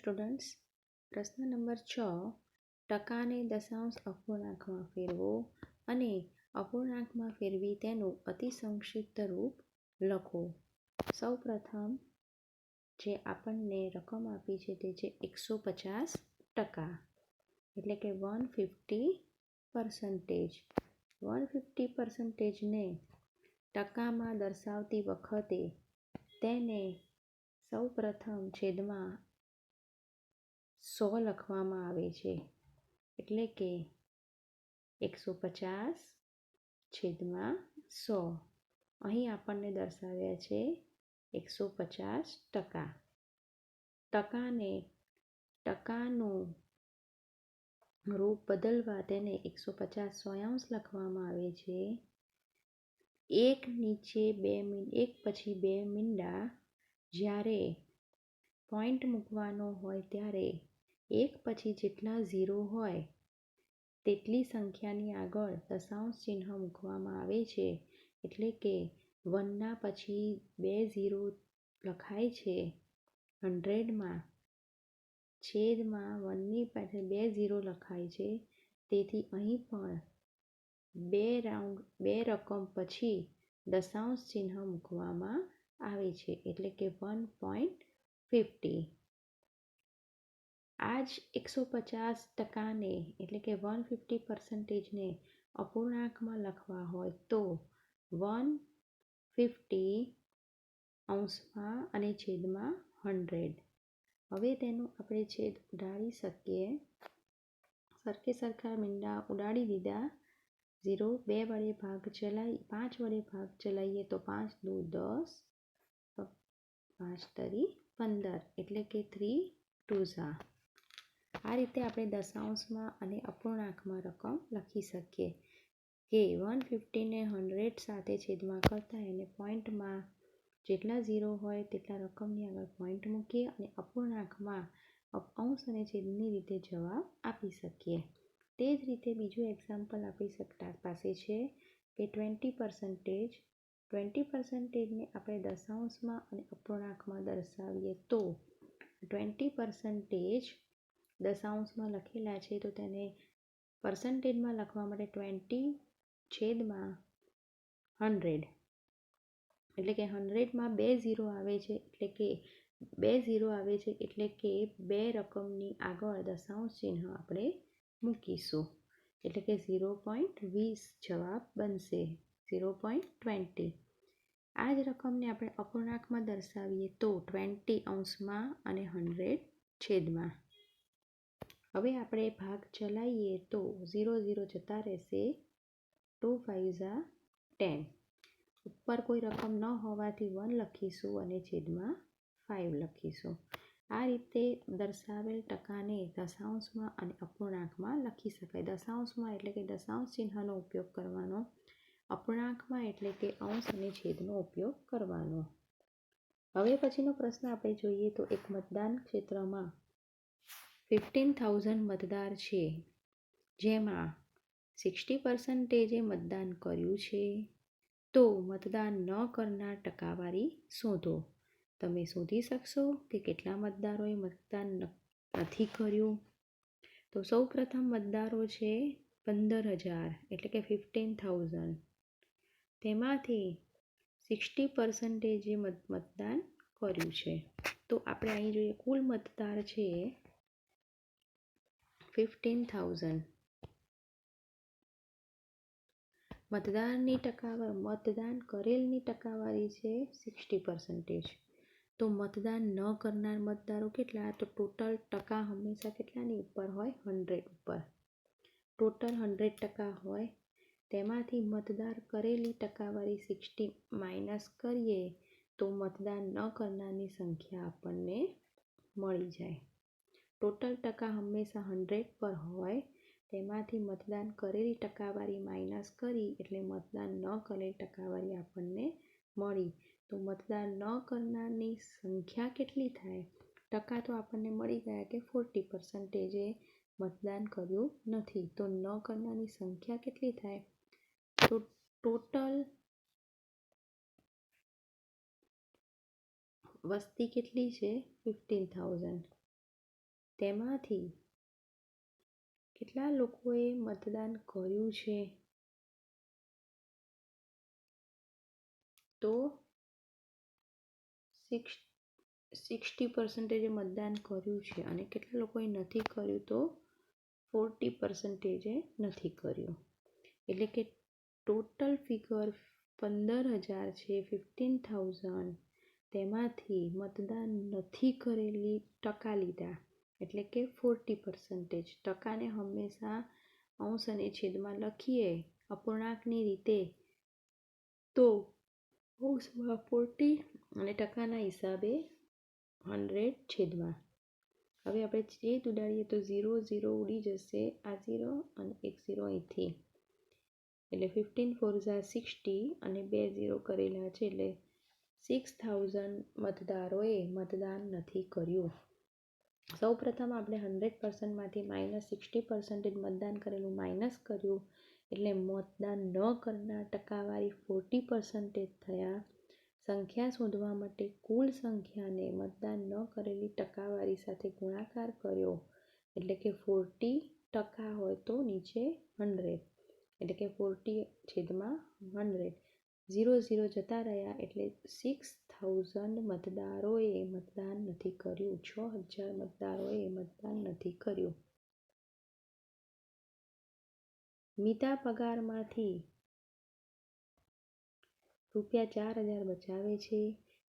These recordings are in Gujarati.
સ્ટુડન્ટ્સ, પ્રશ્ન નંબર 6, ટકાને દશાંશ અપૂર્ણાંકમાં ફેરવો અને અપૂર્ણાંકમાં ફેરવી તેનું અતિસંક્ષિપ્ત રૂપ લખો. સૌ પ્રથમ જે આપણને રકમ આપી છે તે છે 150%, એટલે કે 150%. 150%ને ટકામાં દર્શાવતી વખતે તેને સૌ પ્રથમ છેદમાં 100 લખવામાં આવે છે, એટલે કે 150/100. અહીં આપણને દર્શાવ્યા છે 150%. ટકાનું રૂપ બદલવા તેને 150 લખવામાં આવે છે. એક પછી બે મીંડા જ્યારે પોઈન્ટ મૂકવાનો હોય ત્યારે એક પછી જેટલા ઝીરો હોય તેટલી સંખ્યાની આગળ દશાંશ ચિહ્ન મૂકવામાં આવે છે, એટલે કે 1ના પછી 2 ઝીરો લખાય છે 100માં, છેદમાં 1ની પાછળ 2 ઝીરો લખાય છે. તેથી અહીં પણ બે રકમ પછી દશાંશ ચિહ્ન મૂકવામાં આવે છે, એટલે કે 1.50. આ જ 150%ને એટલે કે 150%ને અપૂર્ણાંકમાં લખવા હોય તો 150 અને છેદમાં 100. હવે તેનું આપણે છેદ ઉડાડી શકીએ. સરખા મીંડા ઉડાડી દીધા. 0 2 વડે ભાગ ચલાવી 5 વડે ભાગ ચલાવીએ તો 5 દુ 10, 5 તરી 15, એટલે કે 3 2s. આ રીતે આપણે દશાંશમાં અને અપૂર્ણાંકમાં રકમ લખી શકીએ કે 150ને 100 સાથે છેદમાં કરતા એને પોઈન્ટમાં જેટલા ઝીરો હોય તેટલા રકમની આગળ પોઈન્ટ મૂકીએ અને અપૂર્ણાંકમાં અંશ અને છેદની રીતે જવાબ આપી શકીએ. તે જ રીતે બીજું એક્ઝામ્પલ આપણી પાસે છે કે 20%. 20%ને આપણે દશાંશમાં અને અપૂર્ણાંકમાં દર્શાવીએ તો 20% દશાંશમાં લખેલા છે તો તેને પર્સન્ટેજમાં લખવા માટે 20/100, એટલે કે 100માં 2 ઝીરો આવે છે, એટલે કે 2 રકમની આગળ દશાંશ ચિહ્ન આપણે મૂકીશું, એટલે કે 0.20 જવાબ બનશે. 0.20. આ જ રકમને આપણે અપૂર્ણાંકમાં દર્શાવીએ તો 20 અને 100 છેદમાં. હવે આપણે ભાગ ચલાવીએ તો 0 0 જતા રહેશે. 2 5s 10. ઉપર કોઈ રકમ ન હોવાથી 1 લખીશું અને છેદમાં 5 લખીશું. આ રીતે દર્શાવેલ ટકાને દશાંશમાં અને અપૂર્ણાંકમાં લખી શકાય. દશાંશમાં એટલે કે દશાંશ ચિહ્નનો ઉપયોગ કરવાનો, અપૂર્ણાંકમાં એટલે કે અંશ અને છેદનો ઉપયોગ કરવાનો. હવે પછીનો પ્રશ્ન આપણે જોઈએ તો એક મતદાન ક્ષેત્રમાં 15,000 મતદાર છે, જેમાં 60%એ મતદાન કર્યું છે, તો મતદાન ન કરનાર ટકાવારી શોધો. તમે શોધી શકશો કે કેટલા મતદારોએ મતદાન નથી કર્યું. તો સૌ પ્રથમ મતદારો છે 15,000, એટલે કે 15,000. તેમાંથી 60%એ મતદાન કર્યું છે. તો આપણે અહીં જોઈએ કુલ મતદાર છે 15,000. મતદાન કરેલની ટકાવારી છે 60%. તો મતદાન ન કરનાર મતદારો કેટલા? તો ટોટલ ટકા હંમેશા કેટલાની ઉપર હોય? 100 ઉપર. ટોટલ 100% હોય, તેમાંથી મતદાન કરેલી ટકાવારી 60 માઇનસ કરીએ તો મતદાન ન કરનારની સંખ્યા આપણને મળી જાય. ટોટલ ટકા હંમેશા 100 પર હોય, તેમાંથી મતદાન કરેલી ટકાવારી માઇનસ કરી એટલે મતદાન ન કરેલી ટકાવારી આપણને મળી. તો મતદાન ન કરનારની સંખ્યા કેટલી થાય? ટકા તો આપણને મળી ગયા કે 40%એ મતદાન કર્યું નથી. તો ન કરનારની સંખ્યા કેટલી થાય? તો ટોટલ વસ્તી કેટલી છે? 15,000. તેમાંથી કેટલા લોકોએ મતદાન કર્યું છે? તો 60% મતદાન કર્યું છે. અને કેટલા લોકોએ નથી કર્યું? તો 40% નથી કર્યું. એટલે કે ટોટલ ફિગર 15,000 છે, 15,000. તેમાંથી મતદાન નથી કરેલી ટકા લીધા, એટલે કે 40%. ટકાને હંમેશા અંશ અને છેદમાં લખીએ અપૂર્ણાંકની રીતે તો અંશમાં 40 અને ટકાના હિસાબે 100 છેદમાં. હવે આપણે છેદ ઉડાડીએ તો 0 0 ઉડી જશે, આ 0 અને એક 0 અહીંથી. એટલે 15 4 60 અને 2 0 કરેલા છે, એટલે 6000 મતદારોએ મતદાન નથી કર્યું. સૌ પ્રથમ આપણે 100%માંથી -60% મતદાન કરેલું માઇનસ કર્યું, એટલે મતદાન ન કરનાર ટકાવારી 40% થયા. સંખ્યા શોધવા માટે કુલ સંખ્યાને મતદાન ન કરેલી ટકાવારી સાથે ગુણાકાર કર્યો, એટલે કે 40% હોય તો નીચે 100, એટલે કે 40/100. 0 0 જતા રહ્યા, એટલે 6000 મતદારોએ મતદાન નથી કર્યું. 6000 મતદારોએ મતદાન નથી કર્યું. મિતા પગારમાંથી ₹4000 બચાવે છે.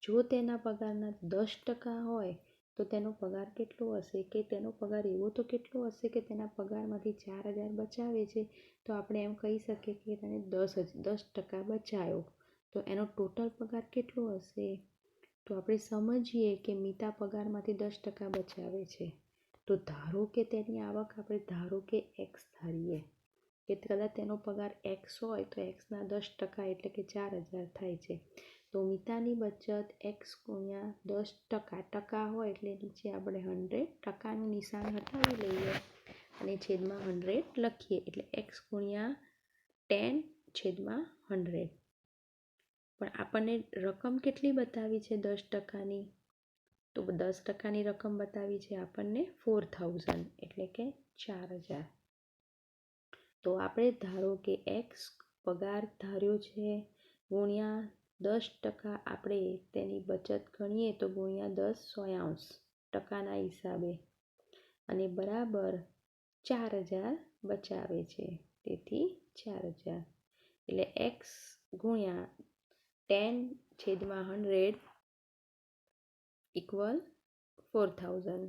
જો તેના પગારના 10% હોય તો તેનો પગાર કેટલો હશે? કે તેનો પગાર એવો તો કેટલો હશે કે તેના પગારમાંથી 4000 બચાવે છે, તો આપણે એમ કહી શકીએ કે તેને 10% બચાવ્યો. તો એનો ટોટલ પગાર કેટલો હશે? તો આપણે સમજીએ કે મિતા પગારમાંથી 10% બચાવે છે. તો ધારો કે તેની આવક આપણે ધારો કે X ધારીએ, કે કદાચ તેનો પગાર X હોય તો Xના 10% એટલે કે 4000 થાય છે. તો મિતાની બચત X ગુણ્યા 10%, ટકા હોય એટલે નીચે આપણે 100 ટકાનું નિશાન હટાવી લઈએ અને છેદમાં 100 લખીએ, એટલે X ગુણ્યા 10/100. પણ આપણને રકમ કેટલી બતાવી છે 10%ની? તો 10%ની રકમ બતાવી છે આપણને 4000, એટલે કે 4000. તો આપણે ધારો કે X પગાર ધાર્યો છે ગુણ્યા 10%, આપણે તેની બચત ગણીએ તો ગુણ્યા 10 ટકાના હિસાબે, અને બરાબર 4000 બચાવે છે. તેથી 4000, એટલે X ગુણ્યા 10/100 = 4000.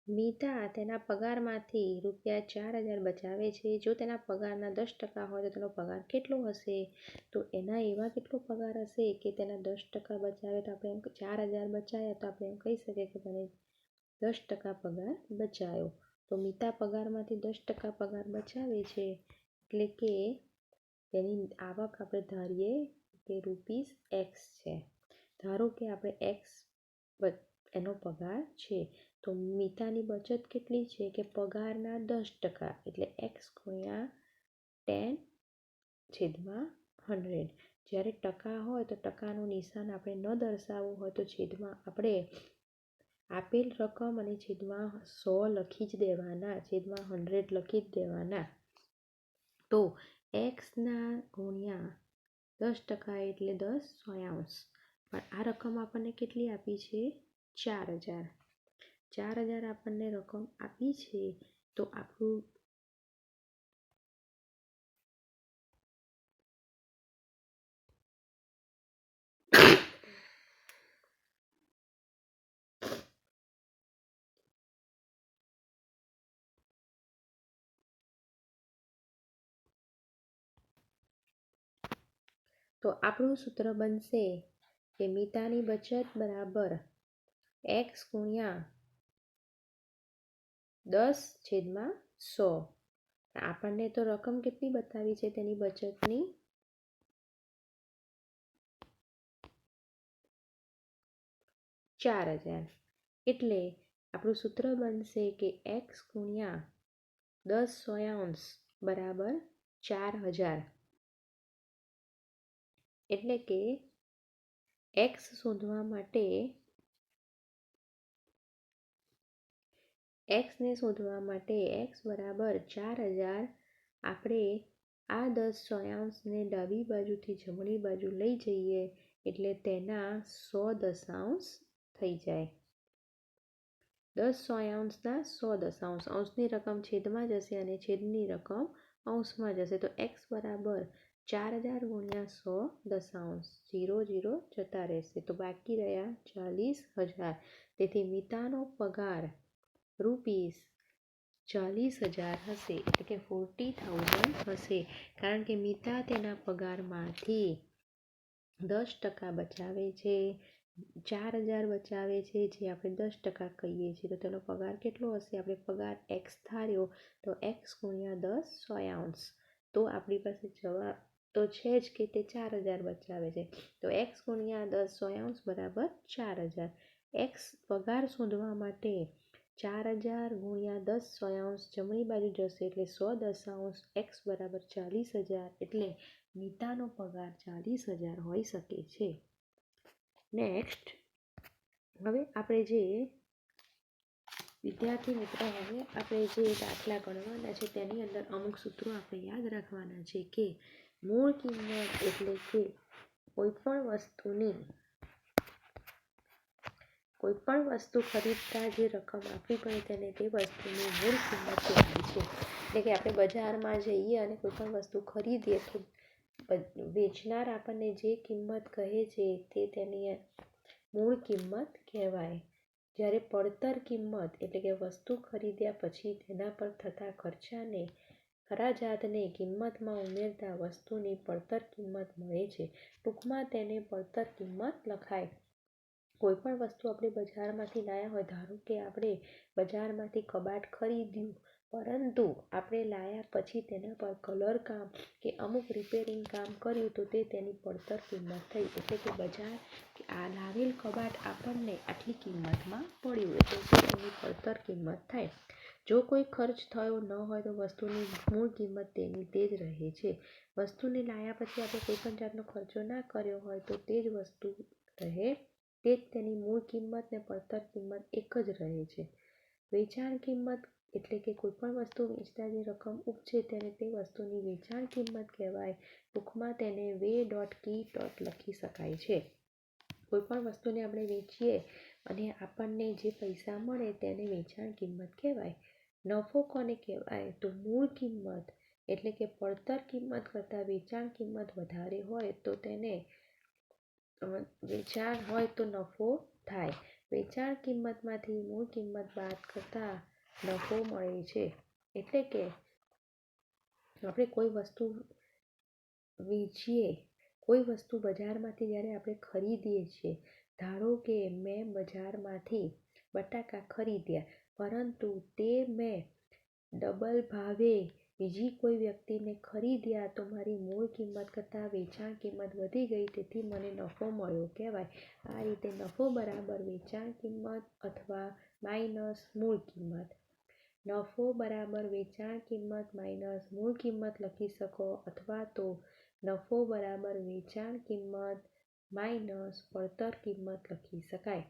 મિતા તેના પગારમાંથી ₹4000 બચાવે છે. જો તેના પગારના 10% હોય તો તેનો પગાર કેટલો હશે? તો એના એવા કેટલો પગાર હશે કે તેના 10% બચાવે, તો આપણે એમ 4000 બચાવ્યા તો આપણે એમ કહી શકીએ કે તેને 10% પગાર બચાવ્યો. તો મિતા પગારમાંથી 10% પગાર બચાવે છે, એટલે કે તેની આવક આપણે ધારીએ કે ₹X છે. ધારો કે આપણે X એનો પગાર છે, તો મિતાની બચત કેટલી છે કે પગારના 10%, એટલે X ગુણ્યા 10/100. જ્યારે ટકા હોય તો ટકાનું નિશાન આપણે ન દર્શાવવું હોય તો છેદમાં આપણે આપેલ રકમ અને છેદમાં 100 લખી જ દેવાના, છેદમાં 100 લખી જ દેવાના. તો Xના ગુણ્યા 10% એટલે 10/100. પણ આ રકમ આપણને કેટલી આપી છે? 4000. 4000 આપણને રકમ આપી છે, તો આપણું સૂત્ર બનશે કે મિતાની બચત બરાબર X ગુણ્યા 10/100. આપણને તો રકમ કેટલી બતાવી છે તેની બચતની? 4000. એટલે આપણું સૂત્ર બનશે કે X ગુણ્યા 10/100 બરાબર 4000. એટલે કે X શોધવા માટે એક્સને શોધવા માટે એક્સ બરાબર 4000 આપણે આ 10 સોયાંશને ડાબી બાજુથી જમણી બાજુ લઈ જઈએ એટલે તેના 100 દશાંશ થઈ જાય. 10 સોયાંશના 100 દશાંશ. અંશની રકમ છેદમાં જશે અને છેદની રકમ અંશમાં જશે. તો એક્સ બરાબર 4000 ગુણ્યા 100 દશાંશ. 0 0 જતા રહેશે. તો બાકી રહ્યા 40000. તેથી મિતાનો પગાર ₹40,000 હશે, એટલે કે 40,000 હશે. કારણ કે મિતા તેના પગારમાંથી 10% બચાવે છે, 4000 બચાવે છે, જે આપણે 10% કહીએ છીએ. તો તેનો પગાર કેટલો હશે? આપણે પગાર એક્સ ધાર્યો તો એક્સ ગુણ્યા 10 સોયાંશ. તો આપણી પાસે જવાબ તો છે જ કે તે 4000 બચાવે છે. તો એક્સ ગુણ્યા 10 સોયાંશ બરાબર 4000. એક્સ પગાર શોધવા માટે 4000 ગુણ્યા 10 સોયાંશ જમણી બાજુ જશે એટલે 100 દશાંશ. એક્સ બરાબર 40,000 એટલે મિતાનો પગાર 40,000 હોઈ શકે છે. નેક્સ્ટ, હવે આપણે જે વિદ્યાર્થી મિત્રો આપણે જે દાખલા ગણવાના છે તેની અંદર અમુક સૂત્રો આપણે યાદ રાખવાના છે કે મૂળ કિંમત એટલે કે કોઈપણ વસ્તુ ખરીદતા જે રકમ આપવી પડે તેને તે વસ્તુની મૂળ કિંમત કહેવાય છે. એટલે કે આપણે બજારમાં જઈએ અને કોઈપણ વસ્તુ ખરીદીએ તો વેચનાર આપણને જે કિંમત કહે છે તે તેની મૂળ કિંમત કહેવાય. જ્યારે પડતર કિંમત એટલે કે વસ્તુ ખરીદ્યા પછી તેના પર થતા ખર્ચાને ખરાજાતને કિંમતમાં ઉમેરતા વસ્તુની પડતર કિંમત મળે છે. ટૂંકમાં તેને પડતર કિંમત લખાય. કોઈપણ વસ્તુ આપણે બજારમાંથી લાવ્યા હોય, ધારો કે આપણે બજારમાંથી કબાટ ખરીદ્યું, પરંતુ આપણે લાવ્યા પછી તેના પર કલર કામ કે અમુક રિપેરિંગ કામ કર્યું તો તે તેની પડતર કિંમત થઈ. એટલે કે બજાર આ લાવેલ કબાટ આપણને આટલી કિંમતમાં પડ્યું એટલે તે તેની પડતર કિંમત થાય. જો કોઈ ખર્ચ થયો ન હોય તો વસ્તુની મૂળ કિંમત તેની તે જ રહે છે. વસ્તુને લાવ્યા પછી આપણે કોઈ પણ જાતનો ખર્ચો ના કર્યો હોય તો તે જ વસ્તુ રહે, તે જ તેની મૂળ કિંમત ને પડતર કિંમત એક જ રહે છે. વેચાણ કિંમત એટલે કે કોઈપણ વસ્તુ વેચતા જે રકમ ઉપજે તેને તે વસ્તુની વેચાણ કિંમત કહેવાય. ટૂંકમાં તેને વે.કી. લખી શકાય છે. કોઈપણ વસ્તુને આપણે વેચીએ અને આપણને જે પૈસા મળે તેને વેચાણ કિંમત કહેવાય. નફો કોને કહેવાય? તો મૂળ કિંમત એટલે કે પડતર કિંમત કરતાં વેચાણ કિંમત વધારે હોય તો તેને વેચાણ હોય તો નફો થાય. વેચાણ કિંમતમાંથી મૂળ કિંમત બાદ કરતાં નફો મળે છે. એટલે કે આપણે કોઈ વસ્તુ વેચીએ, કોઈ વસ્તુ બજારમાંથી જ્યારે આપણે ખરીદીએ છીએ, ધારો કે મેં બજારમાંથી બટાકા ખરીદ્યા, પરંતુ તે મેં ડબલ ભાવે બીજી કોઈ વ્યક્તિને ખરીદ્યા તો મારી મૂળ કિંમત કરતાં વેચાણ કિંમત વધી ગઈ, તેથી મને નફો મળ્યો કહેવાય. આ રીતે નફો બરાબર વેચાણ કિંમત અથવા માઇનસ મૂળ કિંમત. નફો બરાબર વેચાણ કિંમત માઇનસ મૂળ કિંમત લખી શકો, અથવા તો નફો બરાબર વેચાણ કિંમત માઇનસ પડતર કિંમત લખી શકાય.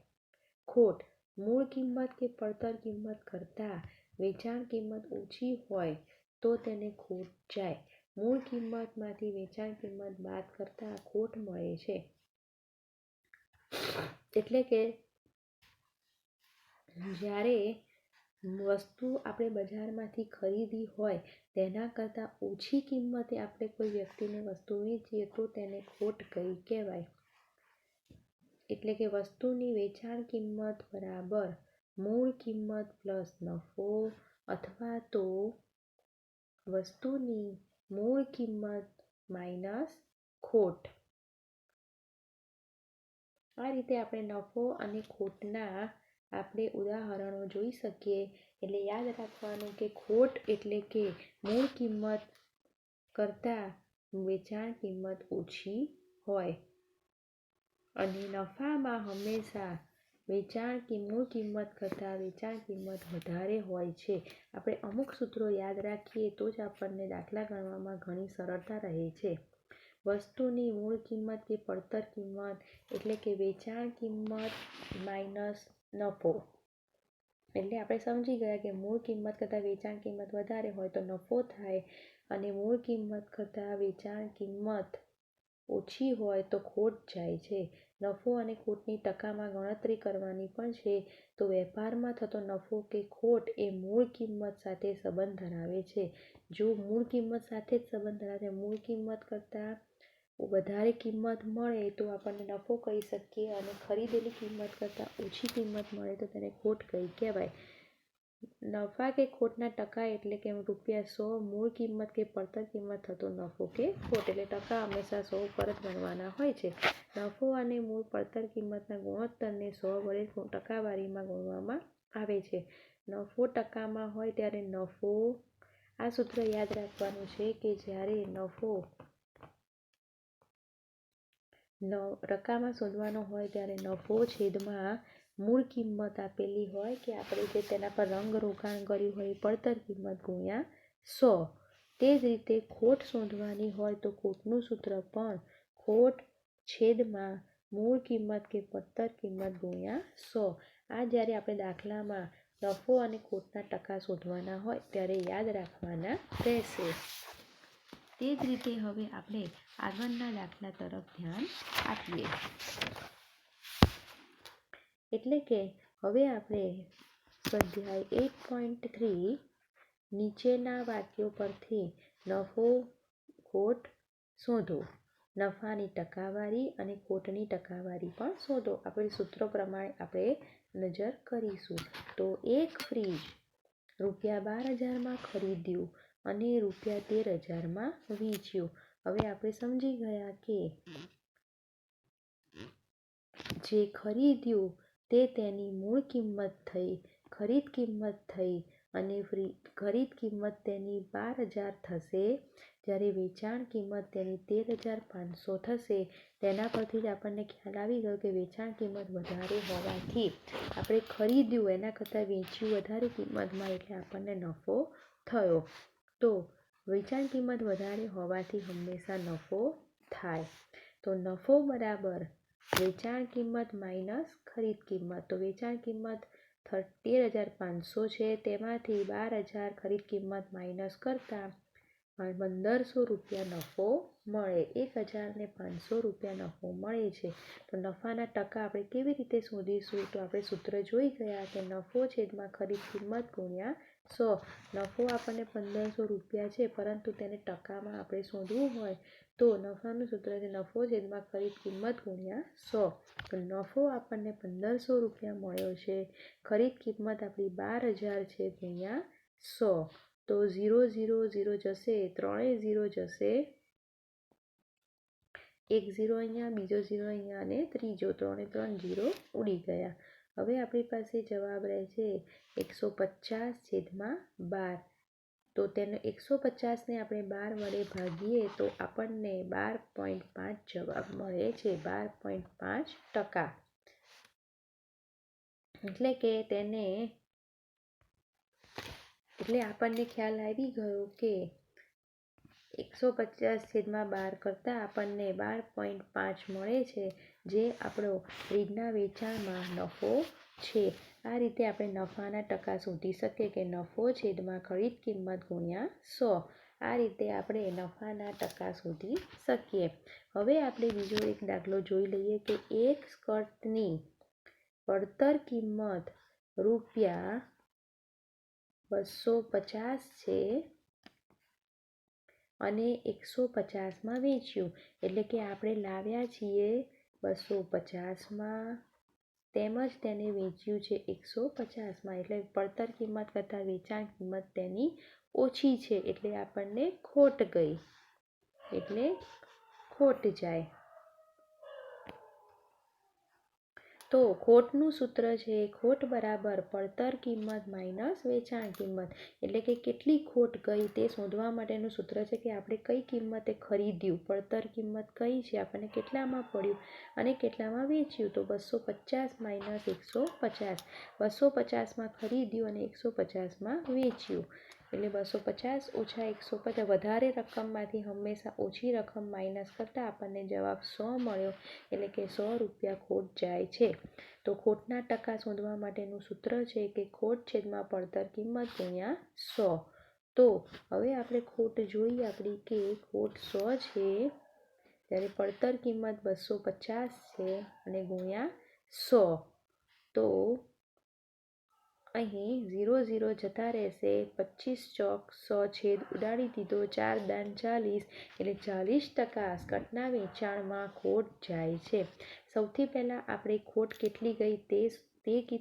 ખોટ મૂળ કિંમત કે પડતર કિંમત કરતાં વેચાણ કિંમત ઓછી હોય તો તેને ખોટ જાય. મૂળ કિંમતમાંથી વેચાણ કિંમત બાદ કરતાં ખોટ મળે છે. એટલે કે જ્યારે વસ્તુ આપણે બજારમાંથી ખરીદી હોય તેના કરતાં ઓછી કિંમતે આપણે કોઈ વ્યક્તિને વસ્તુ વેચીએ તો તેને ખોટ ગઈ કહેવાય. એટલે કે વસ્તુની વેચાણ કિંમત બરાબર મૂળ કિંમત પ્લસ નફો, અથવા તો વસ્તુની મૂળ કિંમત માઇનસ ખોટ. આ રીતે આપણે નફો અને ખોટના આપણે ઉદાહરણો જોઈ શકીએ. એટલે યાદ રાખવાનું કે ખોટ એટલે કે મૂળ કિંમત કરતાં વેચાણ કિંમત ઓછી હોય અને નફામાં હંમેશા મૂળ કિંમત કરતાં વેચાણ કિંમત વધારે હોય છે. આપણે અમુક સૂત્રો યાદ રાખીએ તો જ આપણને દાખલા ગણવામાં ઘણી સરળતા રહે છે. વસ્તુની મૂળ કિંમત કે પડતર કિંમત એટલે કે વેચાણ કિંમત માઇનસ નફો. એટલે આપણે સમજી ગયા કે મૂળ કિંમત કરતાં વેચાણ કિંમત વધારે હોય તો નફો થાય અને મૂળ કિંમત કરતાં વેચાણ કિંમત ઓછી હોય તો ખોટ જાય છે. નફો અને ખોટની ટકામાં ગણતરી કરવાની પણ છે. તો વેપારમાં થતો નફો કે ખોટ એ મૂળ કિંમત સાથે સંબંધ ધરાવે છે. જો મૂળ કિંમત સાથે જ સંબંધ ધરાવે, મૂળ કિંમત કરતાં વધારે કિંમત મળે તો આપણને નફો કહી શકીએ અને ખરીદેલી કિંમત કરતાં ઓછી કિંમત મળે તો તેને ખોટ કહેવાય. નફા કે ખોટના ટકા એટલે કે ₹100 મૂળ કિંમત કે પડતર કિંમત થતો નફો કે ખોટ, એટલે ટકા હંમેશા 100 પર જ ગણવાના હોય છે. નફો અને મૂળ પડતર કિંમતના ગુણોત્તરને 100 વડે ટકાવારીમાં ગુણવામાં આવે છે. નફો ટકામાં હોય ત્યારે નફો, આ સૂત્ર યાદ રાખવાનું છે કે જ્યારે નફો ટકામાં શોધવાનો હોય ત્યારે નફો છેદમાં મૂળ કિંમત આપેલી હોય કે આપણે જે તેના પર રંગ રોકાણ કર્યું હોય પડતર કિંમત ગુણ્યા 100. તે જ રીતે ખોટ શોધવાની હોય તો ખોટનું સૂત્ર પણ ખોટ છેદમાં મૂળ કિંમત કે પડતર કિંમત ગુણ્યા 100. આ જ્યારે આપણે દાખલામાં નફો અને ખોટના ટકા શોધવાના હોય ત્યારે યાદ રાખવાના રહેશે. તે જ રીતે હવે આપણે આગળના દાખલા તરફ ધ્યાન આપીએ. એટલે કે હવે આપણે સ્વાધ્યાય 8.3 નીચેના વાક્યો પરથી નફો ખોટ શોધો. નફાની ટકાવારી અને ખોટની ટકાવારી પણ શોધો. આપણે સૂત્રો પ્રમાણે આપણે નજર કરીશું. તો એક ફ્રીજ ₹12,000માં ખરીદ્યું અને ₹13,000માં વેચ્યું. હવે આપણે સમજી ગયા કે જે ખરીદ્યું તે તેની મૂળ કિંમત થઈ, ખરીદ કિંમત થઈ અને ખરીદ કિંમત તેની 12,000 થશે, જ્યારે વેચાણ કિંમત તેની 13,500 થશે. તેના પરથી જ આપણને ખ્યાલ આવી ગયો કે વેચાણ કિંમત વધારે હોવાથી આપણે ખરીદ્યું એના કરતાં વેચ્યું વધારે કિંમતમાં, એટલે આપણને નફો થયો. તો વેચાણ કિંમત વધારે હોવાથી હંમેશા નફો થાય. તો નફો બરાબર વેચાણ કિંમત માઇનસ ખરીદ કિંમત. તો વેચાણ કિંમત 13,500 છે, તેમાંથી 12,000 ખરીદ કિંમત માઇનસ કરતાં ₹1,500 નફો મળે. ₹1,500 નફો મળે છે. તો નફાના ટકા આપણે કેવી રીતે શોધીશું? તો આપણે સૂત્ર જોઈ ગયા કે નફો છેદમાં ખરીદ કિંમત ગુણ્યા 100. નફો આપણને ₹1,500 છે, પરંતુ તેને ટકામાં આપણે શોધવું હોય તો નફાનું સૂત્ર છે નફો છેદમાં ખરીદ કિંમત ગુણ્યા 100. તો નફો આપણને ₹1,500 મળ્યો છે, ખરીદ કિંમત આપણી 12,000 છે ગુણ્યા 100. તો 0 0 0 જશે, ત્રણેય 0 જશે, એક 0 અહીંયા, બીજો 0 અહીંયા અને ત્રીજો, 3 3 0 ઉડી ગયા. હવે આપણી પાસે જવાબ રહે છે 150/12. તો તેને 150ને આપણે 12 વડે ભાગીએ તો આપણને 12.5 જવાબ મળે છે. 12.5%. એટલે આપણને ખ્યાલ આવી ગયો કે 150/12 કરતાં આપણને 12.5 મળે છે, જે આપણો ફ્રીજના વેચાણમાં નફો છે. આ રીતે આપણે નફાના ટકા શોધી શકીએ કે નફો છેદમાં ખરીદ કિંમત ગુણ્યા 100. આ રીતે આપણે નફાના ટકા શોધી શકીએ. હવે આપણે બીજો એક દાખલો જોઈ લઈએ કે એક સ્કર્ટની પડતર કિંમત ₹250 છે અને 150માં વેચ્યું. એટલે કે આપણે લાવ્યા છીએ 250માં, તેમજ તેને વેચ્યું છે 150માં. એટલે પડતર કિંમત કરતાં વેચાણ કિંમત તેની ઓછી છે, એટલે આપણને ખોટ ગઈ, એટલે ખોટ જાય. તો ખોટનું સૂત્ર છે ખોટ બરાબર પડતર કિંમત માઇનસ વેચાણ કિંમત. એટલે કે કેટલી ખોટ ગઈ તે શોધવા માટેનું સૂત્ર છે કે આપણે કઈ કિંમતે ખરીદ્યું, પડતર કિંમત કઈ છે, આપણને કેટલામાં પડ્યું અને કેટલામાં વેચ્યું. તો 250 - 150. 250માં ખરીદ્યું અને 150માં વેચ્યું. એટલે 250 ઓછા 150 વધારે રકમમાંથી હંમેશા ઓછી રકમ માઇનસ કરતાં આપણને જવાબ 100 મળ્યો, એટલે કે 100 રૂપિયા ખોટ જાય છે. તો ખોટના ટકા શોધવા માટેનું સૂત્ર છે કે ખોટ છેદમાં પડતર કિંમત ગુણ્યા 100. તો હવે આપણે ખોટ જોઈએ આપણી કે ખોટ 100 છે, ત્યારે પડતર કિંમત 250 છે અને ગુણ્યા 100. તો અહીં 0 0 જતા રહેશે. 25 ચોક 100 છેદ ઉડાડી દીધો. 4 દાન 40, એટલે 40% ઘટના વેચાણમાં ખોટ જાય છે. સૌથી પહેલાં આપણે ખોટ કેટલી ગઈ તે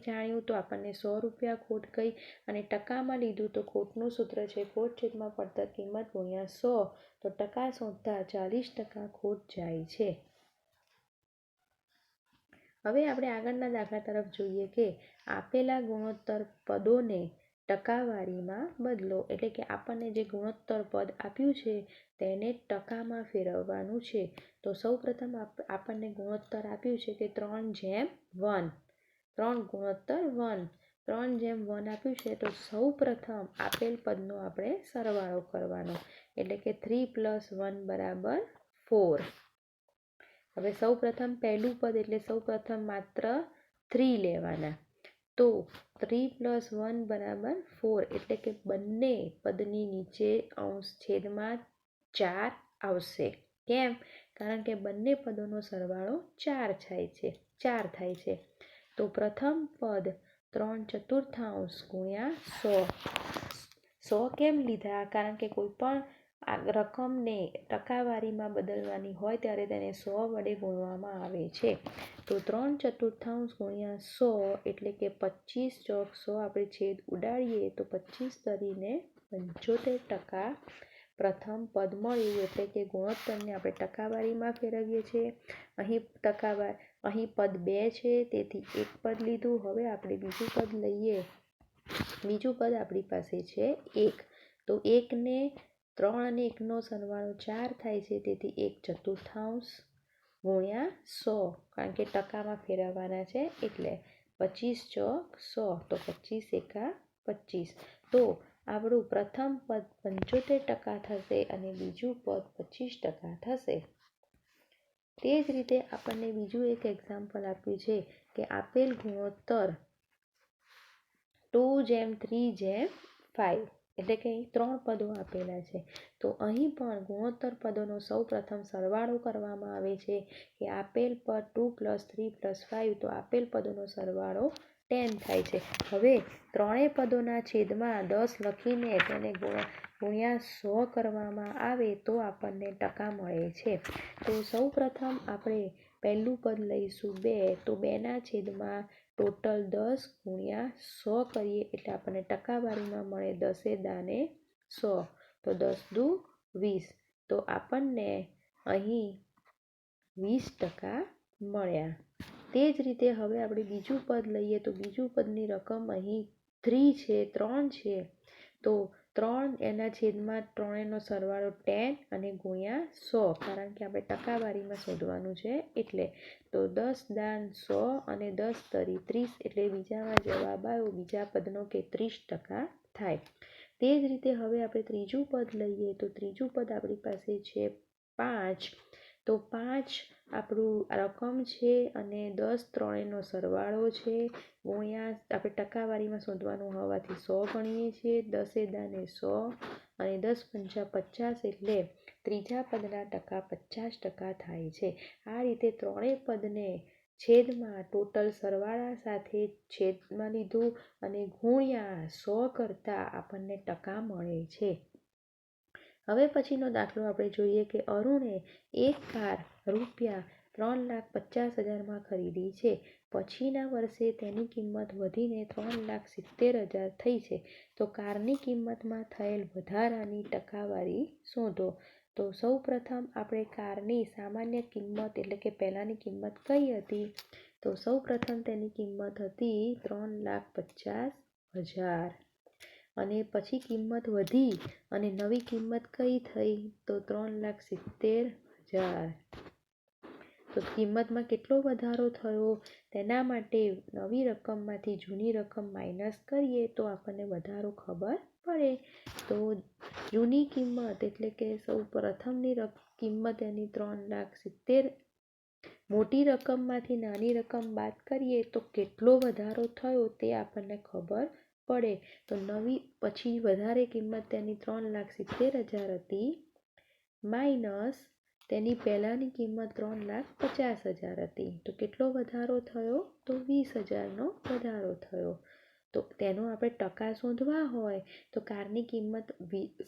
જાણ્યું, તો આપણને 100 રૂપિયા ખોટ ગઈ અને ટકામાં લીધું તો ખોટનું સૂત્ર છે ખોટ છેદમાં પડતર કિંમત ગુણ્યા 100. તો ટકા શોધતા 40% ખોટ જાય છે. હવે આપણે આગળના દાખલા તરફ જોઈએ કે આપેલા ગુણોત્તર પદોને ટકાવારીમાં બદલો. એટલે કે આપણને જે ગુણોત્તર પદ આપ્યું છે તેને ટકામાં ફેરવવાનું છે. તો સૌપ્રથમ આપણને ગુણોત્તર આપ્યું છે કે 3:1. 3 ગુણોત્તર 1. 3:1 આપ્યું છે. તો સૌપ્રથમ આપેલ પદનો આપણે સરવાળો કરવાનો, એટલે કે 3 + 1 = 4. હવે સૌપ્રથમ પહેલું પદ એટલે સૌપ્રથમ માત્ર 3 લેવાના. તો 3 + 1 = 4, એટલે કે બંને પદની નીચે અંશ છેદમાં 4 આવશે. કેમ? કારણ કે બંને પદોનો સરવાળો 4 થાય છે. તો પ્રથમ પદ 3/4 ગુણ્યા 100. 100 કેમ લીધા? કારણ કે કોઈ પણ રકમને ટકાવારીમાં બદલવાની હોય ત્યારે તેને 100 વડે ગુણવામાં આવે છે. તો 3/4 ગુણ્યા 100, એટલે કે 25 ચોક 100 આપણે છેદ ઉડાડીએ તો 25 તરીને 75% પ્રથમ પદ મળ્યું. એટલે કે ગુણોત્તરને આપણે ટકાવારીમાં ફેરવીએ છીએ. અહીં પદ 2 છે, તેથી એક પદ લીધું. હવે આપણે બીજું પદ લઈએ. બીજું પદ આપણી પાસે છે 1. તો 1 ને 3 અને 1નો સરવાળો 4 થાય છે, તેથી 1/4 ગુણ્યા 100, કારણ કે ટકામાં ફેરવવાના છે એટલે 25 ચોક 100. તો 25 × 25. તો આપણું પ્રથમ પદ 75% થશે અને બીજું પદ 25% થશે. તે જ રીતે આપણને બીજું એક એક્ઝામ્પલ આપ્યું છે કે આપેલ ગુણોત્તર 2:3:5, એટલે કે અહીં 3 પદો આપેલા છે. તો અહીં પણ ગુણોત્તર પદોનો સૌપ્રથમ સરવાળો કરવામાં આવે છે કે આપેલ પદ 2 + 3 + 5, તો આપેલ પદોનો સરવાળો 10 થાય છે. હવે ત્રણેય પદોના છેદમાં 10 લખીને તેને ગુણ્યા 100 કરવામાં આવે તો આપણને ટકા મળે છે. તો સૌપ્રથમ આપણે પહેલું પદ લઈશું 2. તો 2ના છેદમાં ટોટલ 10 ગુણ્યા 100 કરીએ એટલે આપણને ટકાવારીમાં મળે 10 દાને 100. તો 10 દુ 20. તો આપણને અહીં 20% મળ્યા. તે જ રીતે હવે આપણે બીજું પદ લઈએ. તો બીજું પદની રકમ અહીં 3 છે. તો 3 એના છેદમાં 3નો સરવાળો 10 અને ગુણ્યા 100, કારણ કે આપણે ટકાવારીમાં શોધવાનું છે એટલે. તો 10 દાન 100 અને 10 તરી 30, એટલે બીજામાં જવાબ આવ્યો બીજા પદનો કે 30% થાય. તે જ રીતે હવે આપણે ત્રીજું પદ લઈએ. તો ત્રીજું પદ આપણી પાસે છે 5. તો 5 આપણું રકમ છે અને 10 ત્રણેયનો સરવાળો છે ગુણ્યા આપણે ટકાવારીમાં શોધવાનું હોવાથી 100 ગણીએ છીએ. 10 દાને 100 અને 10 × 5 = 50, એટલે ત્રીજા પદના ટકા 50% થાય છે. આ રીતે ત્રણેય પદને છેદમાં ટોટલ સરવાળા સાથે છેદમાં લીધું અને ગુણ્યા 100 કરતાં આપણને ટકા મળે છે. હવે પછીનો દાખલો આપણે જોઈએ કે અરુણે એક કાર ₹3,50,000માં ખરીદી છે. પછીના વર્ષે તેની કિંમત વધીને 3,70,000 થઈ છે. તો કારની કિંમતમાં થયેલ વધારાની ટકાવારી શોધો. તો સૌપ્રથમ આપણે કારની સામાન્ય કિંમત, એટલે કે પહેલાંની કિંમત કઈ હતી? તો સૌપ્રથમ તેની કિંમત હતી 3,50,000 અને પછી કિંમત વધી અને નવી કિંમત કઈ થઈ? તો 3,70,000. તો કિંમતમાં કેટલો વધારો થયો તેના માટે નવી રકમમાંથી જૂની રકમ માઇનસ કરીએ તો આપણને વધારો ખબર પડે. તો જૂની કિંમત એટલે કે સૌ પ્રથમની કિંમત એની 3,70,000, મોટી રકમમાંથી નાની રકમ બાદ કરીએ તો કેટલો વધારો થયો તે આપણને ખબર પડે. તો નવી પછી વધારે કિંમત તેની 3,70,000 હતી માઇનસ તેની પહેલાંની કિંમત 3,50,000 હતી. તો કેટલો વધારો થયો? તો 20,000નો વધારો થયો. તો તેનો આપણે ટકા શોધવા હોય તો કારની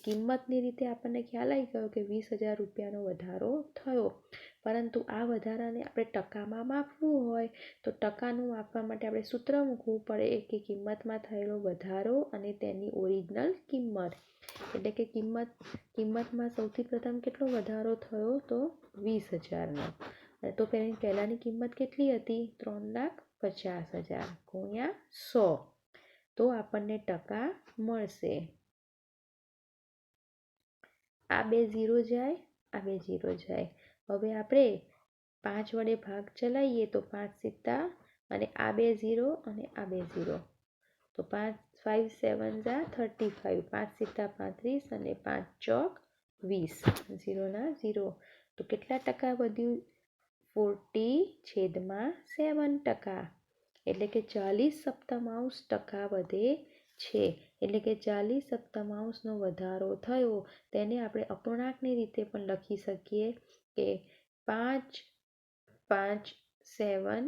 કિંમતની રીતે આપણને ખ્યાલ આવી ગયો કે 20,000 રૂપિયાનો વધારો થયો. પરંતુ આ વધારાને આપણે ટકામાં માપવું હોય તો ટકાનું માપવા માટે આપણે સૂત્ર મૂકવું પડે કે કિંમતમાં થયેલો વધારો અને તેની ઓરિજિનલ કિંમત. એટલે કે કિંમતમાં સૌથી પ્રથમ કેટલો વધારો થયો? તો 20,000નો. તો પહેલાંની કિંમત કેટલી હતી? 3,50,000 ગુણ્યા 100. તો આપણને ટકા મળશે. આ 2 0 જાય, આ 2 0 જાય. હવે આપણે 5 વડે ભાગ ચલાવીએ તો 5 સિત્તા અને આ 2 0 અને આ 2 0. તો 5 7 35, 5 સિત્તા 35 અને 5 ચોક 20. 0 ના 0. તો કેટલા ટકા વધ્યું? 40/7%. એટલે કે 40/7% વધે છે. એટલે કે 40/7%નો વધારો થયો. તેને આપણે અપૂર્ણાંકની રીતે પણ લખી શકીએ કે 5/7.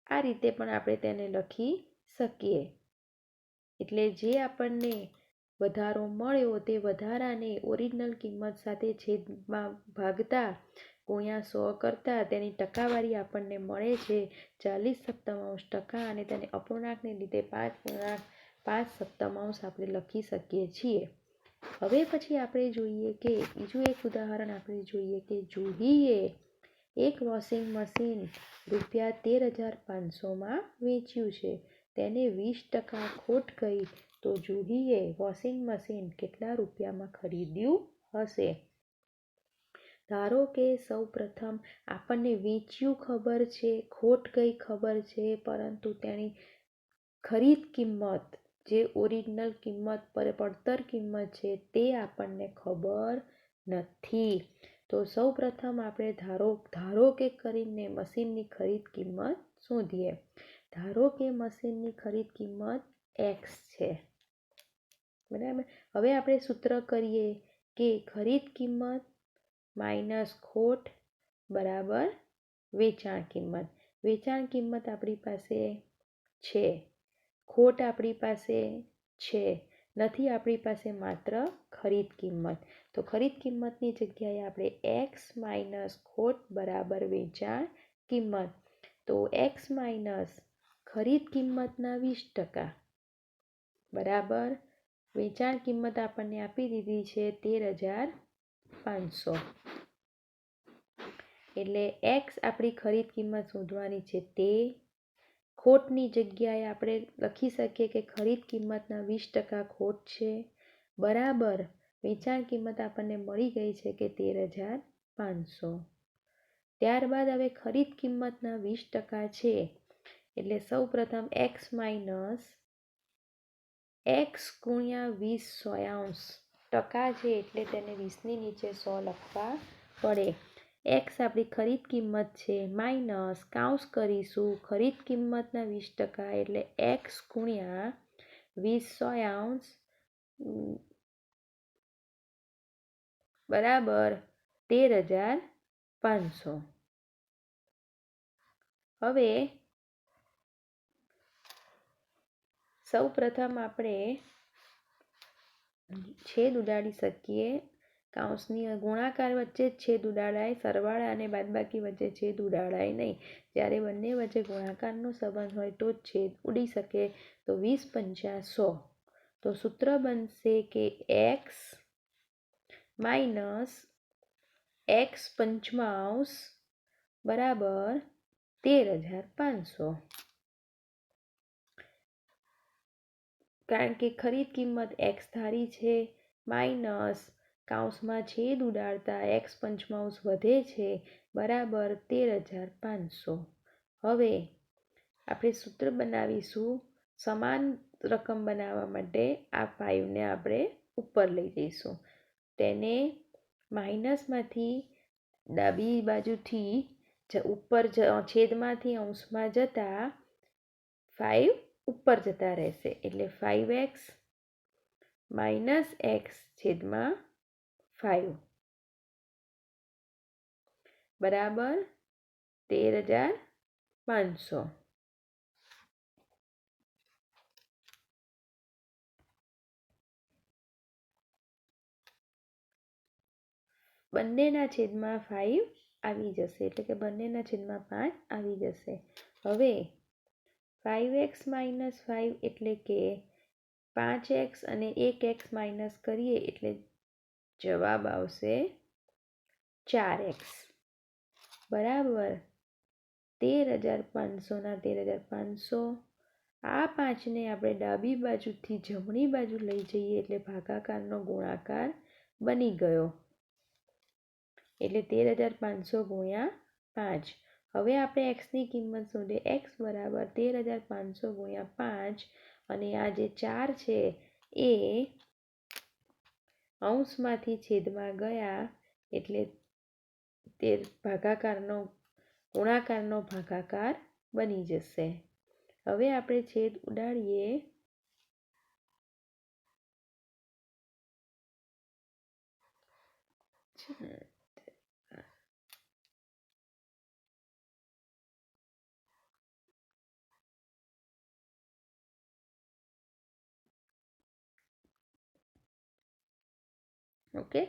આ રીતે પણ આપણે તેને લખી શકીએ. એટલે જે આપણને વધારો મળ્યો તે વધારાને ઓરિજિનલ કિંમત સાથે છેદમાં ભાગતા ગુણ્યા 100 કરતા તેની ટકાવારી આપણને મળે છે 40/7% અને તેને અપૂર્ણાંકની રીતે 5/5 આપણે લખી શકીએ છીએ. હવે પછી આપણે જોઈએ કે બીજું એક ઉદાહરણ આપણે જોઈએ કે જુહીએ એક વોશિંગ મશીન ₹13,500માં વેચ્યું છે. તેને 20% ખોટ ગઈ તો જુહીએ વોશિંગ મશીન કેટલા રૂપિયામાં ખરીદ્યું હશે? ધારો કે સૌ પ્રથમ આપણને વેચ્યું ખબર છે, ખોટ ગઈ ખબર છે, પરંતુ તેની ખરીદ કિંમત જે ઓરિજિનલ કિંમત પડતર કિંમત છે તે આપણને ખબર નથી. તો સૌ પ્રથમ આપણે ધારો કે કરીને મશીનની ખરીદ કિંમત શોધીએ. ધારો કે મશીનની ખરીદ કિંમત X છે. બરાબર. હવે આપણે સૂત્ર કરીએ કે ખરીદ કિંમત માઇનસ ખોટ બરાબર વેચાણ કિંમત. વેચાણ કિંમત આપણી પાસે છે, ખોટ આપણી પાસે છે નથી, આપણી પાસે માત્ર ખરીદ કિંમત. તો ખરીદ કિંમતની જગ્યાએ આપણે X માઇનસ ખોટ બરાબર વેચાણ કિંમત. તો X માઇનસ ખરીદ કિંમતના 20% બરાબર વેચાણ કિંમત આપણને આપી દીધી છે 13,500. એટલે X આપણી ખરીદ કિંમત શોધવાની છે તે ખોટની જગ્યાએ આપણે લખી શકીએ કે ખરીદ કિંમતના 20% ખોટ છે બરાબર વેચાણ કિંમત આપણને મળી ગઈ છે કે 13,500. ત્યારબાદ હવે ખરીદ કિંમતના 20% છે એટલે સૌ પ્રથમ X માઇનસ X ગુણ્યા 20/100 છે એટલે તેને 20ની નીચે 100 લખવા પડે. X આપણી ખરીદ કિંમત છે માઇનસ કાઉન્સ કરીશું ખરીદ કિંમતના 20% એટલે X ગુણ્યા 20/100 બરાબર 13,500. હવે સૌ પ્રથમ આપણે છેદ ઉડાડી શકીએ. કાઉન્સની ગુણાકાર વચ્ચે જ છેદ ઉડાડાય, સરવાળા અને બાદબાકી વચ્ચે છેદ ઉડાડાય નહીં. જ્યારે બંને વચ્ચે ગુણાકારનો સંબંધ હોય તો જ છેદ ઉડી શકે. તો 20/5 100. તો સૂત્ર બનશે કે X માઇનસ X/5 બરાબર 13,500. કારણ કે ખરીદ કિંમત X ધારી છે માઇનસ કૌંસમાં છેદ ઉડાડતા x પંચમાંશ વધે છે બરાબર 13,500. હવે આપણે સૂત્ર બનાવીશું. સમાન રકમ બનાવવા માટે આ 5ને આપણે ઉપર લઈ જઈશું. તેને માઇનસમાંથી ડાબી બાજુથી ઉપર છેદમાંથી અંશમાં જતા 5 ઉપર જતા રહેશે. એટલે 5x - x છેદમાં 5 બરાબર 13,500. બંનેના છેદમાં 5 આવી જશે, એટલે કે બંનેના છેદમાં 5 આવી જશે. હવે 5x - 5 એટલે કે 5x અને 1x માઇનસ કરીએ એટલે જવાબ આવશે 4x બરાબર 13,500 ના 13,500. આ 5ને આપણે ડાબી બાજુથી જમણી બાજુ લઈ જઈએ એટલે ભાગાકારનો ગુણાકાર બની ગયો. એટલે 13,500 ગુણ્યા 5. હવે આપણે xની કિંમત શોધીએ. x બરાબર 13,500 ગુણ્યા 5 અને આ જે 4 છે એ અંશમાંથી છેદમાં ગયા એટલે તે ગુણાકારનો ભાગાકાર બની જશે. હવે આપણે છેદ ઉડાડીએ. ઓકે,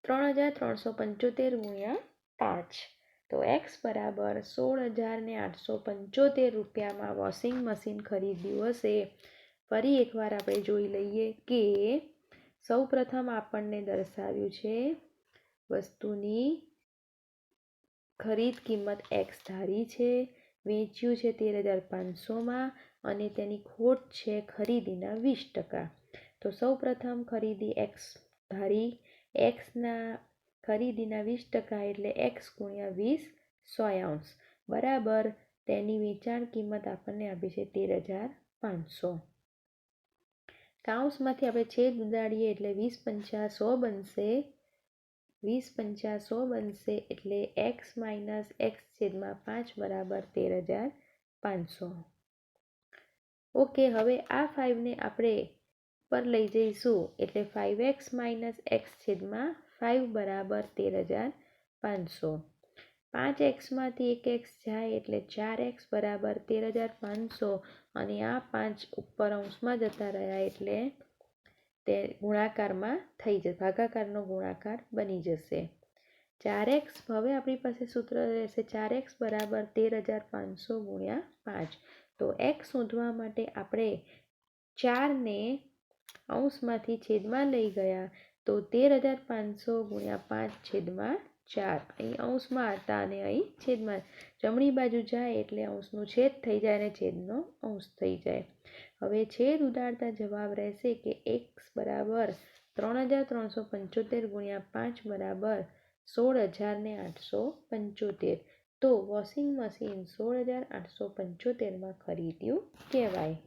3,375 ગુણ્યા 5. તો x બરાબર 16,875 રૂપિયામાં વોશિંગ મશીન ખરીદ્યું હશે. ફરી એકવાર આપણે જોઈ લઈએ કે સૌપ્રથમ આપણને દર્શાવ્યું છે વસ્તુની ખરીદ કિંમત x ધારી છે, વેચ્યું છે 13,500માં અને તેની ખોટ છે ખરીદીના 20%. તો સૌપ્રથમ ખરીદી x ધારી, xના ખરીદીના 20% એટલે x ગુણ્યા 20 100 અંશ બરાબર તેની વેચાણ કિંમત આપણને આપી છે 13,500. કૌંસમાંથી આપણે છેદ ઉડાડીએ એટલે 20 × 100 બનશે. 20 × 100 બનશે એટલે x - x છેદમાં 5 બરાબર 13,500. ઓકે, હવે આ 5ને આપણે પર લઈ જઈશું એટલે 5x - x છેદમાં 5 બરાબર 13,500. 5x માંથી 1x જાય એટલે 4x બરાબર 13,500 અને આ 5 ઉપર અંશમાં જતા રહ્યા એટલે તે ગુણાકારમાં થઈ જશે, ભાગાકારનો ગુણાકાર બની જશે. 4x હવે આપણી પાસે સૂત્ર રહેશે 4x બરાબર 13,500 ગુણ્યા 5. તો x શોધવા માટે આપણે 4ને અંશમાંથી છેદમાં લઈ ગયા તો 13,500 ગુણ્યા 5 છેદમાં 4. અહીં અંશમાં હતા અને અહીં છેદમાં. જમણી બાજુ જાય એટલે અંશનું છેદ થઈ જાય અને છેદનો અંશ થઈ જાય. હવે છેદ ઉડાડતા જવાબ રહેશે કે x બરાબર 3,375 ગુણ્યા 5 બરાબર 16,875. તો વોશિંગ મશીન 16,875માં ખરીદ્યું કહેવાય.